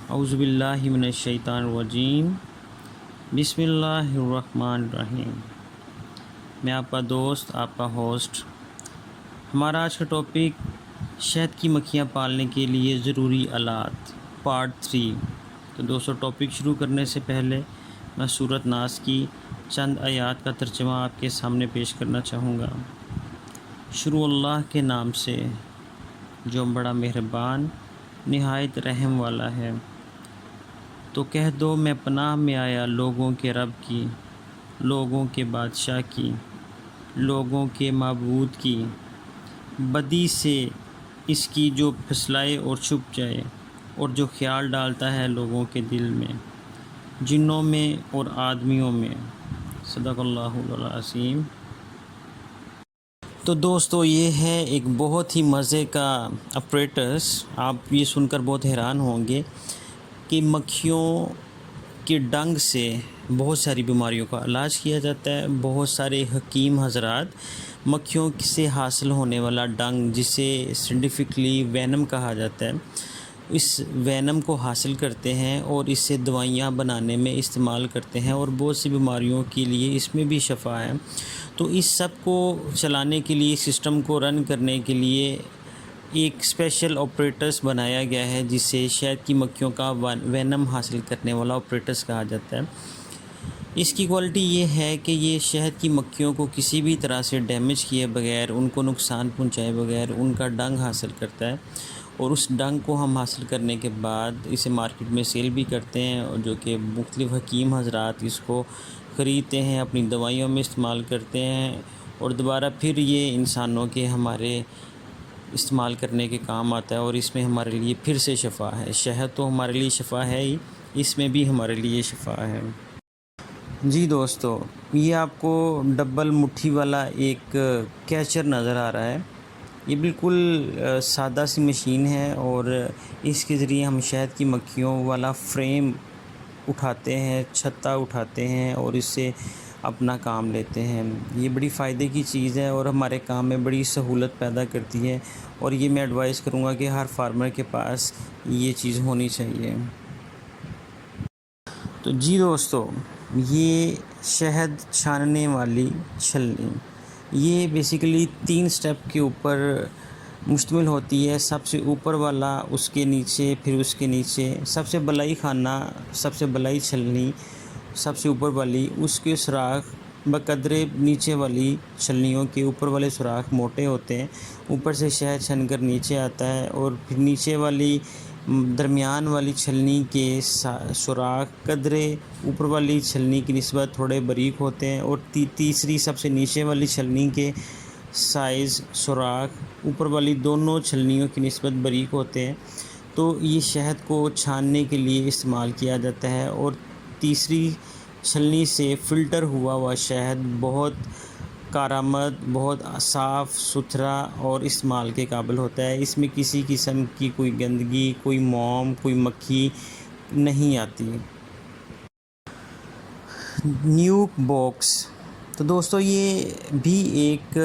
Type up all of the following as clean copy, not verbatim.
اعوذ باللہ من الشیطان الرجیم، بسم اللہ الرحمن الرحیم۔ میں آپ کا دوست، آپ کا ہوسٹ۔ ہمارا آج کا ٹاپک شہد کی مکھیاں پالنے کے لیے ضروری آلات، پارٹ 3۔ تو دوستو، ٹاپک شروع کرنے سے پہلے میں سورۃ ناس کی چند آیات کا ترجمہ آپ کے سامنے پیش کرنا چاہوں گا۔ شروع اللہ کے نام سے جو بڑا مہربان نہایت رحم والا ہے۔ تو کہہ دو میں پناہ میں آیا لوگوں کے رب کی، لوگوں کے بادشاہ کی، لوگوں کے معبود کی بدی سے، اس کی جو پھسلائے اور چھپ جائے، اور جو خیال ڈالتا ہے لوگوں کے دل میں، جنوں میں اور آدمیوں میں۔ صدق اللہ العظیم۔ تو دوستو، یہ ہے ایک بہت ہی مزے کا اپریٹس۔ آپ یہ سن کر بہت حیران ہوں گے کہ مکھیوں کے ڈنگ سے بہت ساری بیماریوں کا علاج کیا جاتا ہے۔ بہت سارے حکیم حضرات مکھیوں سے حاصل ہونے والا ڈنگ، جسے سائنٹیفکلی وینم کہا جاتا ہے، اس وینم کو حاصل کرتے ہیں اور اس سے دوائیاں بنانے میں استعمال کرتے ہیں، اور بہت سی بیماریوں کے لیے اس میں بھی شفا ہے۔ تو اس سب کو چلانے کے لیے، سسٹم کو رن کرنے کے لیے ایک اسپیشل آپریٹس بنایا گیا ہے، جسے شہد کی مکھیوں کا وینم حاصل کرنے والا آپریٹس کہا جاتا ہے۔ اس کی کوالٹی یہ ہے کہ یہ شہد کی مکھیوں کو کسی بھی طرح سے ڈیمیج کیے بغیر، ان کو نقصان پہنچائے بغیر ان کا ڈنگ حاصل کرتا ہے، اور اس ڈنگ کو ہم حاصل کرنے کے بعد اسے مارکیٹ میں سیل بھی کرتے ہیں، اور جو کہ مختلف حکیم حضرات اس کو خریدتے ہیں، اپنی دوائیوں میں استعمال کرتے ہیں، اور دوبارہ پھر یہ انسانوں کے ہمارے استعمال کرنے کے کام آتا ہے، اور اس میں ہمارے لیے پھر سے شفا ہے۔ شہد تو ہمارے لیے شفا ہے ہی، اس میں بھی ہمارے لیے شفا ہے۔ جی دوستو، یہ آپ کو ڈبل مٹھی والا ایک کیچر نظر آ رہا ہے۔ یہ بالکل سادہ سی مشین ہے، اور اس کے ذریعے ہم شہد کی مکھیوں والا فریم اٹھاتے ہیں، چھتا اٹھاتے ہیں، اور اس سے اپنا کام لیتے ہیں۔ یہ بڑی فائدے کی چیز ہے، اور ہمارے کام میں بڑی سہولت پیدا کرتی ہے، اور یہ میں ایڈوائز کروں گا کہ ہر فارمر کے پاس یہ چیز ہونی چاہیے۔ تو جی دوستو، یہ شہد چھاننے والی چھلنی، یہ بیسیکلی 3 سٹیپ کے اوپر مشتمل ہوتی ہے۔ سب سے اوپر والا، اس کے نیچے، پھر اس کے نیچے سب سے بلائی خانہ، سب سے بلائی چھلنی، سب سے اوپر والی، اس کے سوراخ بقدرے نیچے والی چھلنیوں کے اوپر والے سوراخ موٹے ہوتے ہیں۔ اوپر سے شہد چھن کر نیچے آتا ہے، اور پھر نیچے والی درمیان والی چھلنی کے سوراخ قدرے اوپر والی چھلنی کی نسبت تھوڑے باریک ہوتے ہیں، اور تیسری سب سے نیچے والی چھلنی کے سائز، سوراخ اوپر والی دونوں چھلنیوں کی نسبت باریک ہوتے ہیں۔ تو یہ شہد کو چھاننے کے لیے استعمال کیا جاتا ہے، اور تیسری چھلنی سے فلٹر ہوا شہد بہت کارآمد، بہت صاف ستھرا اور استعمال کے قابل ہوتا ہے۔ اس میں کسی قسم کی کوئی گندگی، کوئی موم، کوئی مکھی نہیں آتی۔ نیوک باکس، تو دوستو یہ بھی ایک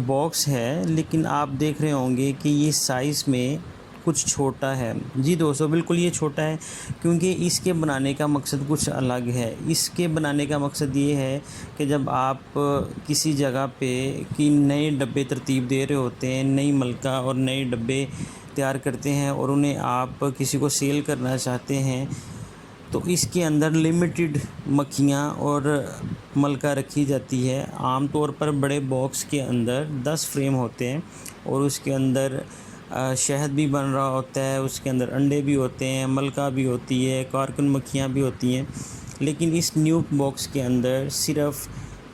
باکس ہے، لیکن آپ دیکھ رہے ہوں گے کہ یہ سائز میں کچھ چھوٹا ہے۔ جی دوستو، بالکل یہ چھوٹا ہے، کیونکہ اس کے بنانے کا مقصد کچھ الگ ہے۔ اس کے بنانے کا مقصد یہ ہے کہ جب آپ کسی جگہ پہ نئے ڈبے ترتیب دے رہے ہوتے ہیں، نئی ملکہ اور نئے ڈبے تیار کرتے ہیں، اور انہیں آپ کسی کو سیل کرنا چاہتے ہیں، تو اس کے اندر لمیٹڈ مکھیاں اور ملکہ رکھی جاتی ہے۔ عام طور پر بڑے باکس کے اندر 10 فریم ہوتے ہیں، اور اس کے اندر شہد بھی بن رہا ہوتا ہے، اس کے اندر انڈے بھی ہوتے ہیں، ملکہ بھی ہوتی ہے، کارکن مکھیاں بھی ہوتی ہیں۔ لیکن اس نیوک باکس کے اندر صرف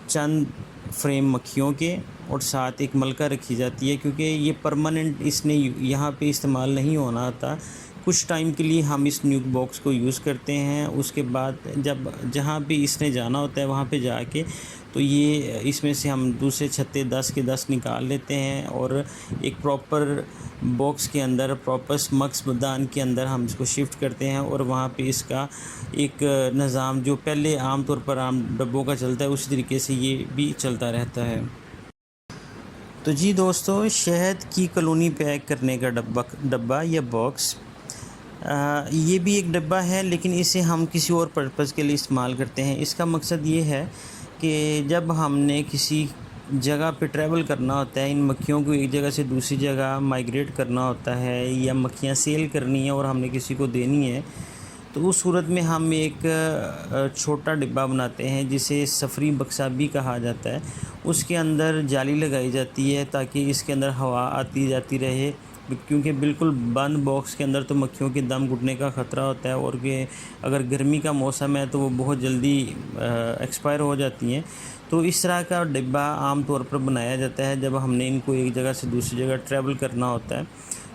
چند فریم مکھیوں کے اور ساتھ ایک ملکہ رکھی جاتی ہے، کیونکہ یہ پرماننٹ اس نے یہاں پہ استعمال نہیں ہونا آتا۔ کچھ ٹائم کے لیے ہم اس نیوک باکس کو یوز کرتے ہیں، اس کے بعد جہاں بھی اس نے جانا ہوتا ہے وہاں پہ جا کے تو یہ اس میں سے ہم دوسرے چھتے 10 کے 10 نکال لیتے ہیں، اور ایک پراپر باکس کے اندر، پراپر مکس دان کے اندر ہم اس کو شفٹ کرتے ہیں، اور وہاں پہ اس کا ایک نظام جو پہلے عام طور پر عام ڈبوں کا چلتا ہے، اسی طریقے سے یہ بھی چلتا رہتا ہے۔ تو جی دوستو، شہد کی کالونی پیک کرنے کا ڈبہ یا باکس، یہ بھی ایک ڈبہ ہے، لیکن اسے ہم کسی اور پرپز کے لیے استعمال کرتے ہیں۔ اس کا مقصد یہ ہے کہ جب ہم نے کسی جگہ پہ ٹریول کرنا ہوتا ہے، ان مکھیوں کو ایک جگہ سے دوسری جگہ مائیگریٹ کرنا ہوتا ہے، یا مکھیاں سیل کرنی ہیں اور ہم نے کسی کو دینی ہے، تو اس صورت میں ہم ایک چھوٹا ڈبہ بناتے ہیں جسے سفری بکسا بھی کہا جاتا ہے۔ اس کے اندر جالی لگائی جاتی ہے تاکہ اس کے اندر ہوا آتی جاتی رہے، کیونکہ بالکل بند باکس کے اندر تو مکھیوں کے دم گھٹنے کا خطرہ ہوتا ہے، اور کہ اگر گرمی کا موسم ہے تو وہ بہت جلدی ایکسپائر ہو جاتی ہیں۔ تو اس طرح کا ڈبہ عام طور پر بنایا جاتا ہے جب ہم نے ان کو ایک جگہ سے دوسری جگہ ٹریول کرنا ہوتا ہے،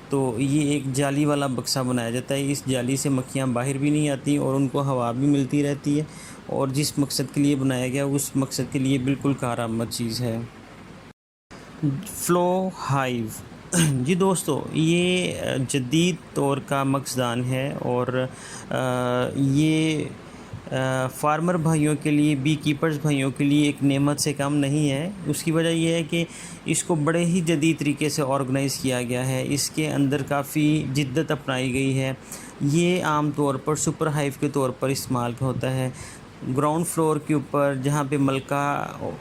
تو یہ ایک جالی والا بکسا بنایا جاتا ہے۔ اس جالی سے مکھیاں باہر بھی نہیں آتی اور ان کو ہوا بھی ملتی رہتی ہے، اور جس مقصد کے لیے بنایا گیا اس مقصد کے لیے بالکل کارآمد چیز ہے۔ فلو ہائیو، جی دوستو، یہ جدید طور کا مکھدان ہے، اور یہ فارمر بھائیوں کے لیے، بی کیپرز بھائیوں کے لیے ایک نعمت سے کم نہیں ہے۔ اس کی وجہ یہ ہے کہ اس کو بڑے ہی جدید طریقے سے آرگنائز کیا گیا ہے، اس کے اندر کافی جدت اپنائی گئی ہے۔ یہ عام طور پر سپر ہائیو کے طور پر استعمال ہوتا ہے۔ گراؤنڈ فلور کے اوپر جہاں پہ ملکہ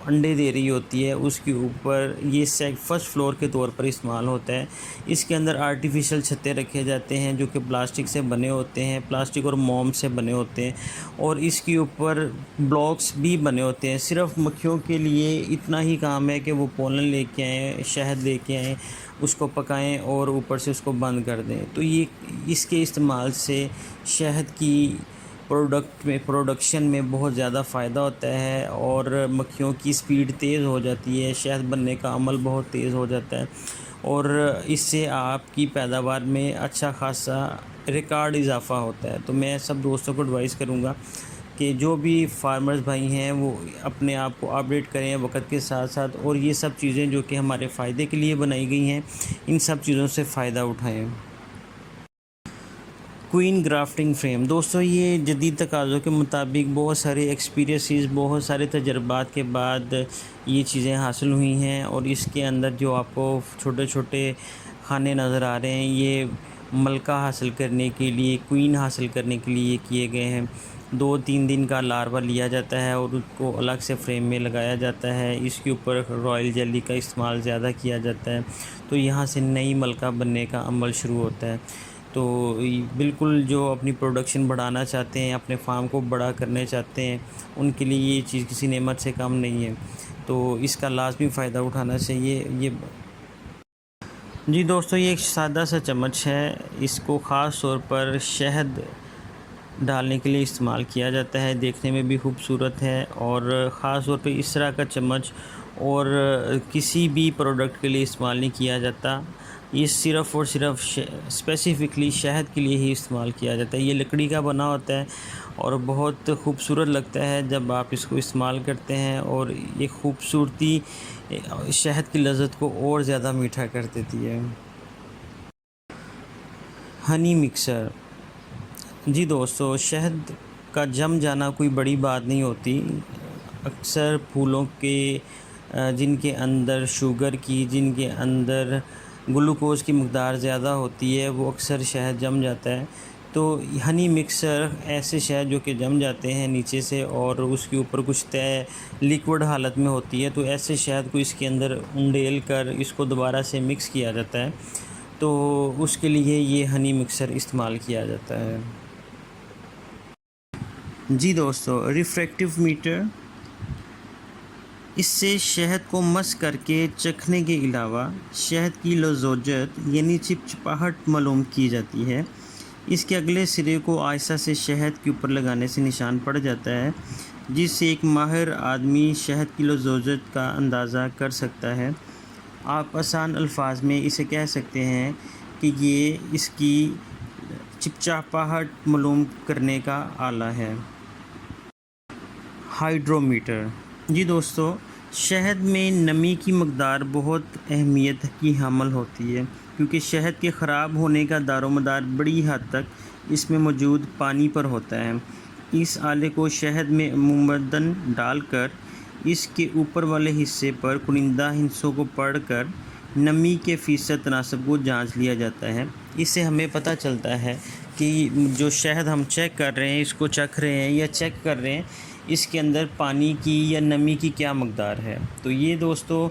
انڈے دے رہی ہوتی ہے، اس کے اوپر یہ فرسٹ فلور کے طور پر استعمال ہوتا ہے۔ اس کے اندر آرٹیفیشل چھتیں رکھے جاتے ہیں جو کہ پلاسٹک سے بنے ہوتے ہیں، پلاسٹک اور موم سے بنے ہوتے ہیں، اور اس کے اوپر بلاکس بھی بنے ہوتے ہیں۔ صرف مکھیوں کے لیے اتنا ہی کام ہے کہ وہ پولن لے کے آئیں، شہد لے کے آئیں، اس کو پکائیں اور اوپر سے اس کو بند کر دیں۔ تو یہ اس کے استعمال سے شہد کی پروڈکشن میں بہت زیادہ فائدہ ہوتا ہے، اور مکھیوں کی سپیڈ تیز ہو جاتی ہے، شہد بننے کا عمل بہت تیز ہو جاتا ہے، اور اس سے آپ کی پیداوار میں اچھا خاصا ریکارڈ اضافہ ہوتا ہے۔ تو میں سب دوستوں کو ایڈوائز کروں گا کہ جو بھی فارمرز بھائی ہیں وہ اپنے آپ کو اپڈیٹ کریں وقت کے ساتھ ساتھ، اور یہ سب چیزیں جو کہ ہمارے فائدے کے لیے بنائی گئی ہیں، ان سب چیزوں سے فائدہ اٹھائیں۔ کوئن گرافٹنگ فریم، دوستو، یہ جدید تقاضوں کے مطابق بہت سارے ایکسپیرینسز، بہت سارے تجربات کے بعد یہ چیزیں حاصل ہوئی ہیں، اور اس کے اندر جو آپ کو چھوٹے چھوٹے خانے نظر آ رہے ہیں، یہ ملکہ حاصل کرنے کے لیے، کوئن حاصل کرنے کے لیے کیے گئے ہیں۔ 2-3 دن کا لاروا لیا جاتا ہے اور اس کو الگ سے فریم میں لگایا جاتا ہے۔ اس کے اوپر رائل جیلی کا استعمال زیادہ کیا جاتا ہے، تو یہاں سے نئی ملکہ بننے کا عمل شروع ہوتا ہے۔ تو بالکل جو اپنی پروڈکشن بڑھانا چاہتے ہیں، اپنے فارم کو بڑا کرنے چاہتے ہیں، ان کے لیے یہ چیز کسی نعمت سے کم نہیں ہے، تو اس کا لازمی فائدہ اٹھانا چاہیے۔ جی دوستو، یہ ایک سادہ سا چمچ ہے، اس کو خاص طور پر شہد ڈالنے کے لیے استعمال کیا جاتا ہے، دیکھنے میں بھی خوبصورت ہے، اور خاص طور پہ اس طرح کا چمچ اور کسی بھی پروڈکٹ کے لیے استعمال نہیں کیا جاتا۔ یہ صرف اور صرف اسپیسیفکلی شہد کے لیے ہی استعمال کیا جاتا ہے۔ یہ لکڑی کا بنا ہوتا ہے اور بہت خوبصورت لگتا ہے جب آپ اس کو استعمال کرتے ہیں، اور یہ خوبصورتی شہد کی لذت کو اور زیادہ میٹھا کر دیتی ہے۔ ہنی مکسر، جی دوستو، شہد کا جم جانا کوئی بڑی بات نہیں ہوتی۔ اکثر پھولوں کے جن کے اندر شوگر کی، جن کے اندر گلوکوز کی مقدار زیادہ ہوتی ہے، وہ اکثر شہد جم جاتا ہے۔ تو ہنی مکسر ایسے شہد جو کہ جم جاتے ہیں نیچے سے، اور اس کے اوپر کچھ طے لیکوڈ حالت میں ہوتی ہے، تو ایسے شہد کو اس کے اندر انڈیل کر اس کو دوبارہ سے مکس کیا جاتا ہے، تو اس کے لیے یہ ہنی مکسر استعمال کیا جاتا ہے۔ جی دوستو، ریفریکٹیو میٹر، اس سے شہد کو مس کر کے چکھنے کے علاوہ شہد کی لذوذت یعنی چپچپاہٹ معلوم کی جاتی ہے۔ اس کے اگلے سرے کو آہستہ سے شہد کے اوپر لگانے سے نشان پڑ جاتا ہے، جس سے ایک ماہر آدمی شہد کی لذوذت کا اندازہ کر سکتا ہے۔ آپ آسان الفاظ میں اسے کہہ سکتے ہیں کہ یہ اس کی چپچپاہٹ معلوم کرنے کا آلہ ہے۔ ہائیڈرومیٹر، جی دوستو، شہد میں نمی کی مقدار بہت اہمیت کی حامل ہوتی ہے، کیونکہ شہد کے خراب ہونے کا دار و مدار بڑی حد تک اس میں موجود پانی پر ہوتا ہے۔ اس آلے کو شہد میں عموداً ڈال کر اس کے اوپر والے حصے پر کنندہ ہندسوں کو پڑھ کر نمی کے فیصد تناسب کو جانچ لیا جاتا ہے۔ اس سے ہمیں پتہ چلتا ہے کہ جو شہد ہم چیک کر رہے ہیں، اس کو چکھ رہے ہیں یا چیک کر رہے ہیں، اس کے اندر پانی کی یا نمی کی کیا مقدار ہے۔ تو یہ دوستو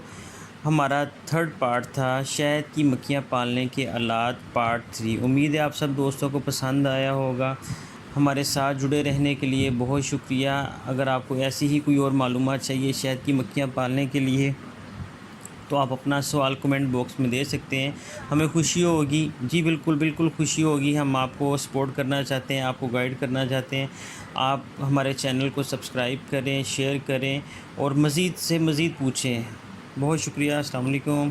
ہمارا 3rd پارٹ تھا شہد کی مکھیاں پالنے کے آلات پارٹ 3۔ امید ہے آپ سب دوستوں کو پسند آیا ہوگا۔ ہمارے ساتھ جڑے رہنے کے لیے بہت شکریہ۔ اگر آپ کو ایسی ہی کوئی اور معلومات چاہیے شہد کی مکھیاں پالنے کے لیے تو آپ اپنا سوال کمنٹ باکس میں دے سکتے ہیں، ہمیں خوشی ہوگی۔ جی بالکل خوشی ہوگی، ہم آپ کو سپورٹ کرنا چاہتے ہیں، آپ کو گائیڈ کرنا چاہتے ہیں۔ آپ ہمارے چینل کو سبسکرائب کریں، شیئر کریں اور مزید سے مزید پوچھیں۔ بہت شکریہ، السلام علیکم۔